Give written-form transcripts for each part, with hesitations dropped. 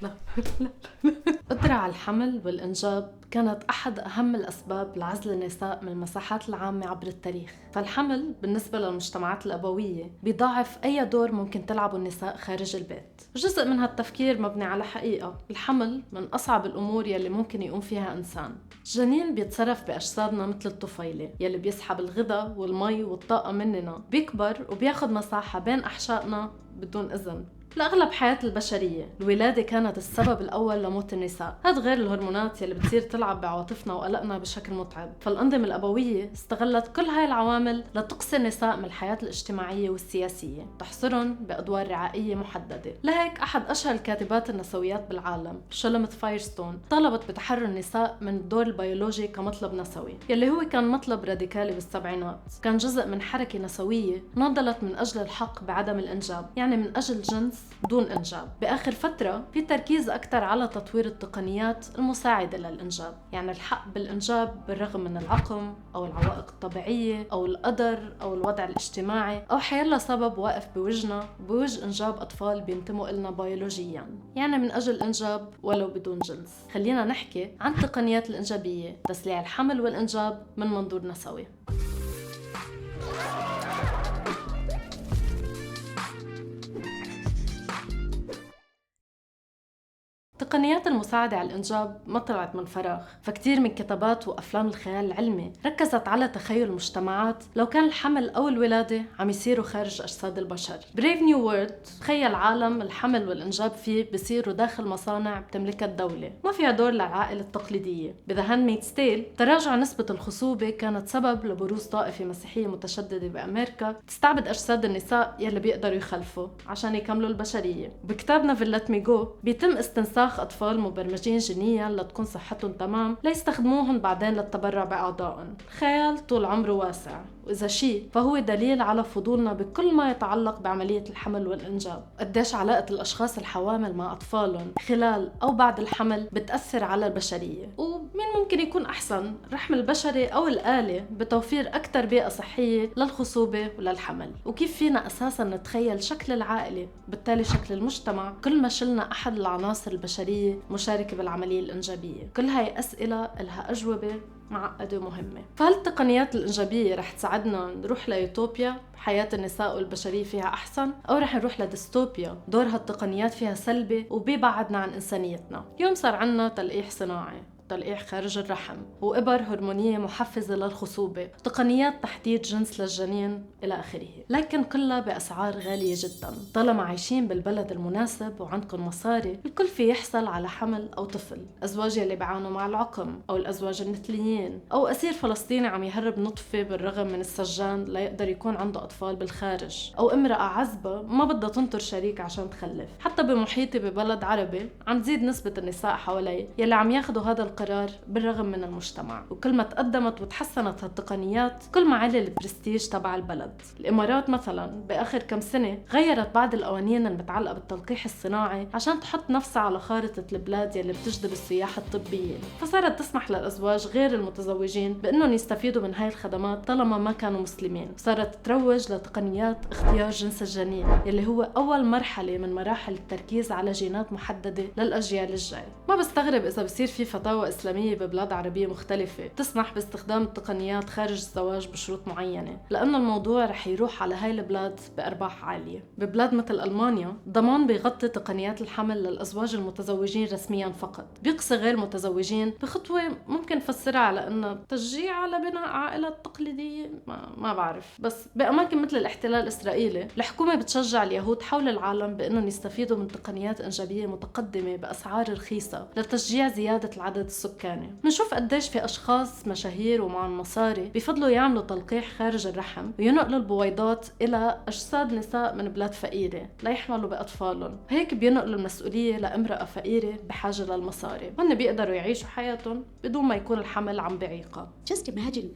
لا لا. القدرة على الحمل والإنجاب كانت أحد أهم الأسباب لعزل النساء من المساحات العامة عبر التاريخ. فالحمل بالنسبة للمجتمعات الأبوية بيضاعف أي دور ممكن تلعبه النساء خارج البيت. جزء من هالتفكير مبني على حقيقة، الحمل من أصعب الأمور يلي ممكن يقوم فيها إنسان. الجنين بيتصرف بأجسادنا مثل الطفيلة يلي بيسحب الغذاء والمي والطاقة مننا، بيكبر وبياخد مساحة بين أحشائنا بدون إذن. لأغلب حياة البشرية الولادة كانت السبب الأول لموت النساء، هذا غير الهرمونات يلي بتصير تلعب بعواطفنا وقلقنا بشكل متعب. فالأنظمة الأبوية استغلت كل هاي العوامل لتقصي النساء من الحياة الاجتماعية والسياسية، تحصرهم بأدوار رعائية محددة. لهيك أحد أشهر الكاتبات النسويات بالعالم شلمت فايرستون طالبت بتحرر النساء من الدور البيولوجي كمطلب نسوي، يلي هو كان مطلب راديكالي بالسبعينات. كان جزء من حركة نسوية ناضلت من أجل الحق بعدم الإنجاب، يعني من أجل جنس دون إنجاب. بآخر فترة في تركيز أكثر على تطوير التقنيات المساعدة للإنجاب، يعني الحق بالإنجاب بالرغم من العقم أو العوائق الطبيعية أو القدر أو الوضع الاجتماعي أو حيلا سبب واقف بوجهنا بوجه إنجاب أطفال بينتموا إلنا بيولوجياً، يعني من أجل إنجاب ولو بدون جنس. خلينا نحكي عن تقنيات الإنجابية، تسليع الحمل والإنجاب من منظور نسوي. تقنيات المساعدة على الإنجاب ما طلعت من فراغ، فكتير من كتابات وأفلام الخيال العلمي ركزت على تخيل المجتمعات لو كان الحمل أو الولادة عم يصيروا خارج أجساد البشر. بريف نيو وورد تخيل عالم الحمل والإنجاب فيه بيصيروا داخل مصانع بتملكها الدولة، ما فيها دور للعائلة التقليدية. بذا هاندميدز تيل تراجع نسبة الخصوبة كانت سبب لبروز طائفة مسيحية متشددة بأمريكا تستعبد أجساد النساء يلي بيقدروا يخلفوا عشان يكملوا البشرية. بكتاب نوفل Let Me Go بيتم استنساخ أطفال مبرمجين جينياً لتكون صحتهم تمام ليستخدموهم بعدين للتبرع بأعضائهم. خيال طول عمره واسع، وإذا شيء فهو دليل على فضولنا بكل ما يتعلق بعملية الحمل والإنجاب. قديش علاقة الأشخاص الحوامل مع أطفالهم خلال أو بعد الحمل بتأثر على البشرية، ومين ممكن يكون أحسن الرحم البشري أو الآلة بتوفير أكثر بيئة صحية للخصوبة وللحمل. وكيف فينا أساساً نتخيل شكل العائلة وبالتالي شكل المجتمع كل ما شلنا أحد العناصر البشرية مشاركة بالعملية الإنجابية. كل هاي أسئلة لها أجوبة معقدة ومهمة. فهل التقنيات الإنجابية رح تساعدنا نروح ليوتوبيا حياة النساء والبشرية فيها أحسن، أو رح نروح لديستوبيا دور هالتقنيات فيها سلبي وبيبعدنا عن إنسانيتنا؟ اليوم صار عنا تلقيح صناعي، تلقيح خارج الرحم، وإبر هرمونية محفزة للخصوبة، تقنيات تحديد جنس للجنين إلى آخره، لكن كلها بأسعار غالية جدا. طالما عايشين بالبلد المناسب وعندكم مصاري الكل في يحصل على حمل أو طفل. أزواج اللي بيعانوا مع العقم، أو الأزواج المثليين، أو أسير فلسطيني عم يهرب نطفة بالرغم من السجان ليقدر يكون عنده أطفال بالخارج، أو امرأة عزبة ما بدها تنطر شريك عشان تخلف. حتى بمحيطي ببلد عربي عم تزيد نسبة النساء حوالي يلي عم ياخدوا هذا القرار بالرغم من المجتمع. وكل ما تقدمت وتحسنت هالتقنيات كل ما علي البرستيج تبع البلد. الإمارات مثلا بآخر كم سنة غيرت بعض القوانين المتعلقة بالتلقيح الصناعي عشان تحط نفسها على خارطة البلاد يلي بتجذب السياحة الطبية، فصارت تسمح للأزواج غير المتزوجين بأنهم يستفيدوا من هاي الخدمات طالما ما كانوا مسلمين. صارت تروج لتقنيات اختيار جنس الجنين يلي هو أول مرحلة من مراحل التركيز على جينات محددة للأجيال الجاي. ما بستغرب إذا بصير في فتاوى إسلامية ببلاد عربية مختلفة تسمح باستخدام التقنيات خارج الزواج بشروط معينة، لأنه الموضوع رح يروح على هاي البلاد بأرباح عالية. ببلاد مثل ألمانيا الضمان بيغطي تقنيات الحمل للأزواج المتزوجين رسميا فقط، بيقصي غير متزوجين بخطوة ممكن نفسرها على أنه تشجيع على بناء عائلة تقليدية، ما بعرف. بس بأماكن مثل الاحتلال الإسرائيلي الحكومة بتشجع اليهود حول العالم بأنهم يستفيدوا من تقنيات إنجابية متقدمة بأسعار رخيصة لتشجيع زيادة العدد السكاني. منشوف قديش في أشخاص مشاهير ومعهم مصاري بيفضلوا يعملوا تلقيح خارج الرحم وينقلوا البويضات إلى أجساد نساء من بلاد فقيرة ليحملوا بأطفالهم، هيك بينقلوا المسؤولية لامرأة فقيرة بحاجة للمصاري، هن بيقدروا يعيشوا حياتهم بدون ما يكون الحمل عم بعيقها. Just imagine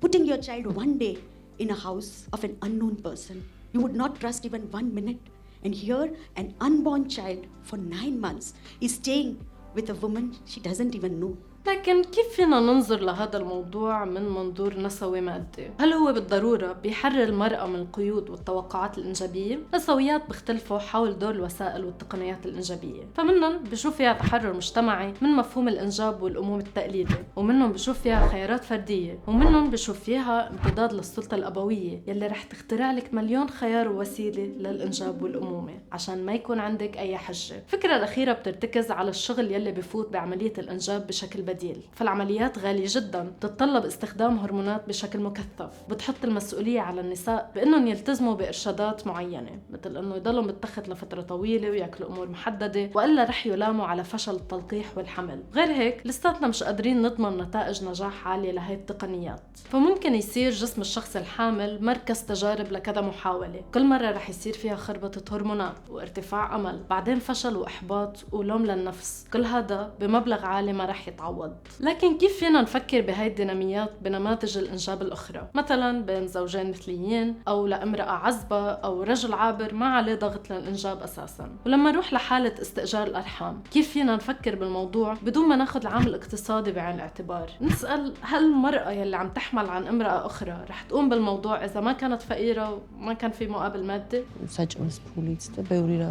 putting your child one day in a house of an unknown person. You would not trust even 1 minute. And here an unborn child for 9 months is staying with a woman she doesn't even know. لكن كيف فينا ننظر لهذا الموضوع من منظور نسوي مادي؟ هل هو بالضرورة بيحرر المرأة من القيود والتوقعات الإنجابية؟ نسويات بيختلفوا حول دور الوسائل والتقنيات الإنجابية، فمنهم بشوف فيها تحرر مجتمعي من مفهوم الإنجاب والأمومة التقليدي، ومنهم بشوف فيها خيارات فردية، ومنهم بشوف فيها امتداد للسلطة الأبوية يلي رح تخترع لك مليون خيار ووسيلة للإنجاب والأمومة عشان ما يكون عندك أي حجة. الفكرة الأخيرة بترتكز على الشغل يلي بفوت بعملية الإنجاب بشكل بديل، فالعمليات غالية جدا، تتطلب استخدام هرمونات بشكل مكثف، بتحط المسؤولية على النساء بأنهم يلتزموا بإرشادات معينة، مثل أنه يضلوا بالتخت لفترة طويلة ويأكلوا أمور محددة، وإلا رح يلاموا على فشل التلقيح والحمل. غير هيك لساتنا مش قادرين نضمن نتائج نجاح عالية لهي التقنيات، فممكن يصير جسم الشخص الحامل مركز تجارب لكذا محاولة، كل مرة رح يصير فيها خربطة هرمونات وارتفاع أمل، بعدين فشل وإحباط ولوم للنفس، كل هذا بمبلغ عالي ما رح يتعوض. لكن كيف فينا نفكر بهاي الديناميات بنماذج الإنجاب الأخرى، مثلا بين زوجين مثليين أو لامرأة عزبة أو رجل عابر ما عليه ضغط للإنجاب أساسا؟ ولما نروح لحالة استئجار الأرحام، كيف فينا نفكر بالموضوع بدون ما ناخذ العامل الاقتصادي بعين الاعتبار؟ نسأل هل المرأة يلي عم تحمل عن امرأة أخرى رح تقوم بالموضوع إذا ما كانت فقيرة وما كان في مقابل مادي؟ საჭმლის ფულით და ბევრი რა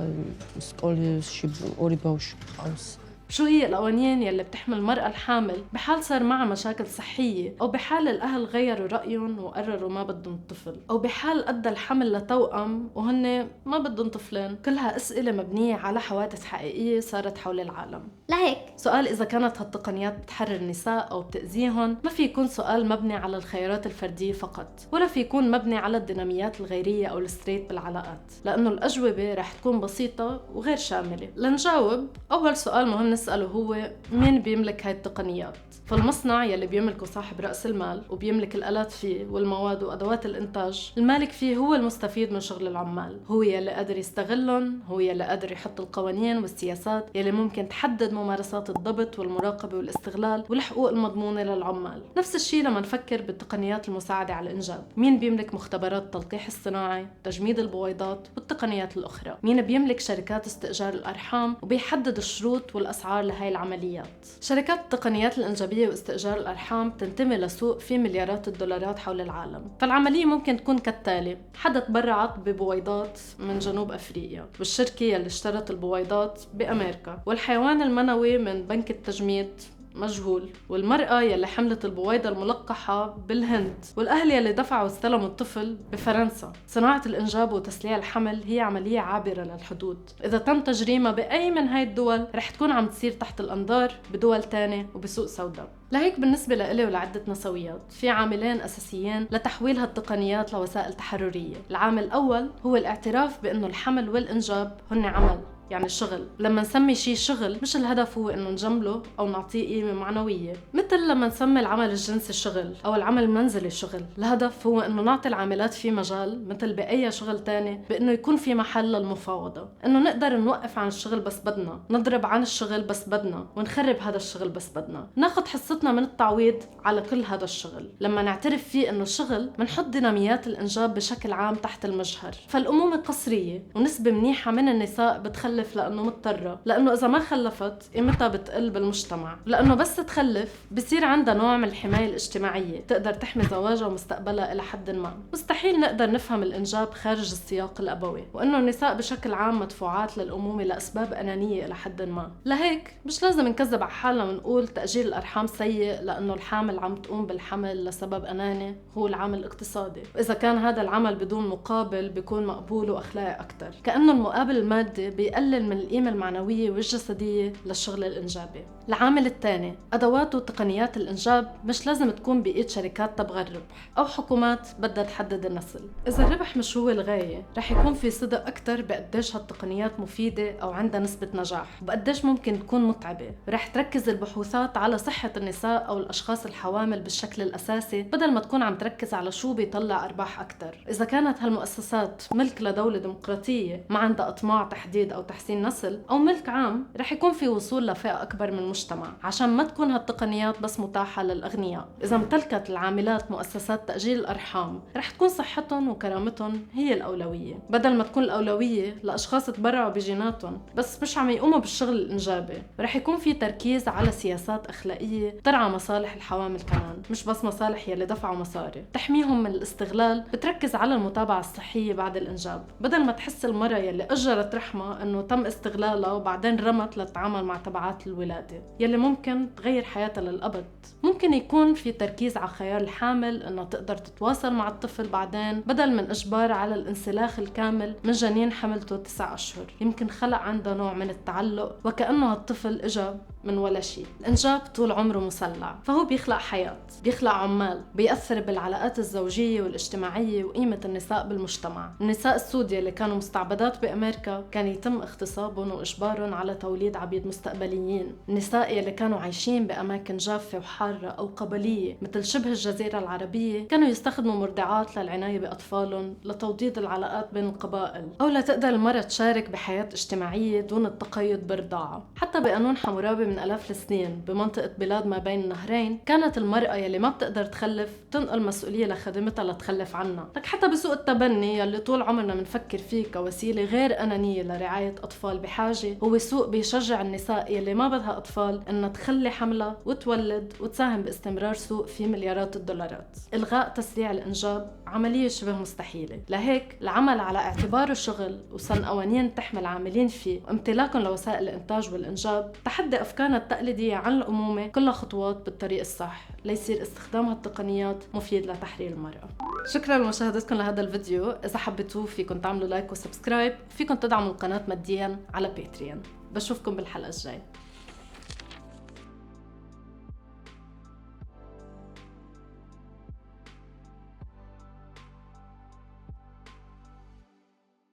სკოლაში ორი ბავშვი ყავს. شو هي القوانين يلي بتحمي المرأة الحامل بحال صار معها مشاكل صحية، أو بحال الأهل غيروا رأيهم وقرروا ما بدهم طفل، أو بحال أدى الحمل لتوأم وهن ما بدهم طفلين؟ كلها أسئلة مبنية على حوادث حقيقية صارت حول العالم. لهيك سؤال إذا كانت هالتقنيات بتحرر النساء أو بتأذيهم ما في يكون سؤال مبني على الخيارات الفردية فقط، ولا في يكون مبني على الديناميات الغيرية أو الستريت بالعلاقات، لأنه الأجوبة رح تكون بسيطة وغير شاملة. لنجاوب، أول سؤال مهم نسأله هو مين بيملك هاي التقنيات؟ فالمصنع يلي بيملكه صاحب رأس المال وبيملك الآلات فيه والمواد وأدوات الإنتاج، المالك فيه هو المستفيد من شغل العمال، هو يلي قادر يستغلهم، هو يلي قادر يحط القوانين والسياسات يلي ممكن تحدد ممارسات الضبط والمراقبة والاستغلال والحقوق المضمونة للعمال. نفس الشيء لما نفكر بالتقنيات المساعدة على الإنجاب، مين بيملك مختبرات التلقيح الصناعي، تجميد البويضات والتقنيات الأخرى؟ مين بيملك شركات استئجار الأرحام وبيحدد الشروط والأسعار لهاي العمليات؟ شركات التقنيات الإنجابية واستئجار الأرحام تنتمي لسوق فيه مليارات الدولارات حول العالم، فالعملية ممكن تكون كالتالي: حدا تبرعت ببويضات من جنوب أفريقيا، والشركة يلي اشترت البويضات بأمريكا، والحيوان المنوي من بنك التجميد مجهول، والمرأة يلي حملت البويضة الملقحة بالهند، والأهل يلي دفعوا واستلموا الطفل بفرنسا. صناعة الإنجاب وتسليع الحمل هي عملية عابرة للحدود، إذا تم تجريمها بأي من هاي الدول رح تكون عم تصير تحت الأنظار بدول تانية وبسوق سوداء. لهيك بالنسبة لإلي ولعدة نسويات في عاملين أساسيين لتحويل هالتقنيات لوسائل تحررية. العامل الأول هو الاعتراف بأنه الحمل والإنجاب هن عمل، يعني شغل. لما نسمي شيء شغل مش الهدف هو انه نجمله او نعطيه قيمه معنويه، مثل لما نسمي العمل الجنسي شغل او العمل المنزلي شغل، الهدف هو انه نعطي العاملات فيه مجال مثل باي شغل تاني بانه يكون في محل للمفاوضه، انه نقدر نوقف عن الشغل بس بدنا، نضرب عن الشغل بس بدنا، ونخرب هذا الشغل بس بدنا، ناخذ حصتنا من التعويض على كل هذا الشغل. لما نعترف فيه انه الشغل منحط ديناميات الانجاب بشكل عام تحت المجهر. فالامومه قصريه ونسبه منيحه من النساء بتخلف لأنه مضطرة، لأنه إذا ما خلفت قيمتها بتقل بالمجتمع، لأنه بس تخلف بصير عندها نوع من الحماية الاجتماعية تقدر تحمي زواجها ومستقبلها إلى حد ما. مستحيل نقدر نفهم الإنجاب خارج السياق الأبوي، وإنه النساء بشكل عام مدفوعات للأمومة لأسباب أنانية إلى حد ما. لهيك مش لازم نكذب على حالنا ونقول تأجيل الأرحام سيء لأنه الحامل عم تقوم بالحمل لسبب أناني هو العامل الاقتصادي، وإذا كان هذا العمل بدون مقابل بيكون مقبول وأخلاقي أكتر، كأنه المقابل المادي بيقلل من القيمة المعنوية والجسدية للشغل الإنجابي. العامل الثاني، أدوات وتقنيات الإنجاب مش لازم تكون بإيد شركات تبغى الربح أو حكومات بدها تحدد النسل. إذا الربح مش هو الغاية رح يكون في صدق أكتر بقديش هالتقنيات مفيدة أو عندها نسبة نجاح، وبقديش ممكن تكون متعبة. رح تركز البحوثات على صحة النساء أو الأشخاص الحوامل بالشكل الأساسي بدل ما تكون عم تركز على شو بيطلع أرباح أكتر. إذا كانت هالمؤسسات ملك لدولة ديمقراطية ما عندها أطماع تحديد أو تحسين نسل أو ملك عام، رح يكون في وصول لفئة أكبر من المجتمع عشان ما تكون هالتقنيات بس متاحة للأغنياء. إذا امتلكت العاملات مؤسسات تأجيل الأرحام، رح تكون صحتهم وكرامتهم هي الأولوية، بدل ما تكون الأولوية لأشخاص تبرعوا بجيناتهم بس مش عم يقوموا بالشغل الإنجابي. رح يكون في تركيز على سياسات أخلاقية ترعى مصالح الحوامل كمان، مش بس مصالح يلي دفعوا مصاري، تحميهم من الاستغلال، بتركز على المتابعة الصحية بعد الإنجاب، بدل ما تحس المرأة يلي أجرت رحمها إنه تم استغلالها وبعدين رمت لتتعامل مع تبعات الولادة يلي ممكن تغير حياتها للأبد. ممكن يكون في تركيز على خيار الحامل إنه تقدر تتواصل مع الطفل بعدين، بدل من إجبار على الانسلاخ الكامل من جنين حملته 9 أشهر. يمكن خلق عنده نوع من التعلق وكأنه هالطفل إجا من ولا شيء. الإنجاب طول عمره مسلع، فهو بيخلق حياة، بيخلق عمال، بيأثر بالعلاقات الزوجية والاجتماعية وقيمة النساء بالمجتمع. النساء السود اللي كانوا مستعبدات بأمريكا كان يتم اغتصابهم وإجبارهم على توليد عبيد مستقبليين. النساء اللي كانوا عايشين بأماكن جافة وحارة أو قبلية مثل شبه الجزيرة العربية كانوا يستخدموا مرضعات للعناية بأطفالهم لتوطيد العلاقات بين القبائل، أو لتقدر المرأة تشارك بحياة اجتماعية دون التقيد بالرضاعة. حتى بقانون حمورابي من آلاف السنين بمنطقة بلاد ما بين النهرين، كانت المرأة يلي ما بتقدر تخلف تنقل مسؤولية لخدمتها لتخلف عنها. لك حتى بسوق التبني يلي طول عمرنا منفكر فيه كوسيلة غير أنانية لرعاية أطفال بحاجة، هو سوق بيشجع النساء يلي ما بدها أطفال إنها تخلي حملها وتولد وتساهم باستمرار سوق فيه مليارات الدولارات. إلغاء تسريع الإنجاب عملية شبه مستحيلة، لهيك العمل على اعتباره شغل وصن قوانين تحمل عاملين فيه وامتلاكهم لوسائل الإنتاج والإنجاب، تحدي أفكارنا التقليدية عن الأمومة كلها خطوات بالطريق الصح ليصير استخدام هالتقنيات مفيد لتحرير المرأة. شكرا لمشاهدتكم لهذا الفيديو. إذا حبيتوه فيكم تعملوا لايك وسبسكرايب، فيكم تدعموا القناة ماديا على باتريون. بشوفكم بالحلقة الجاية.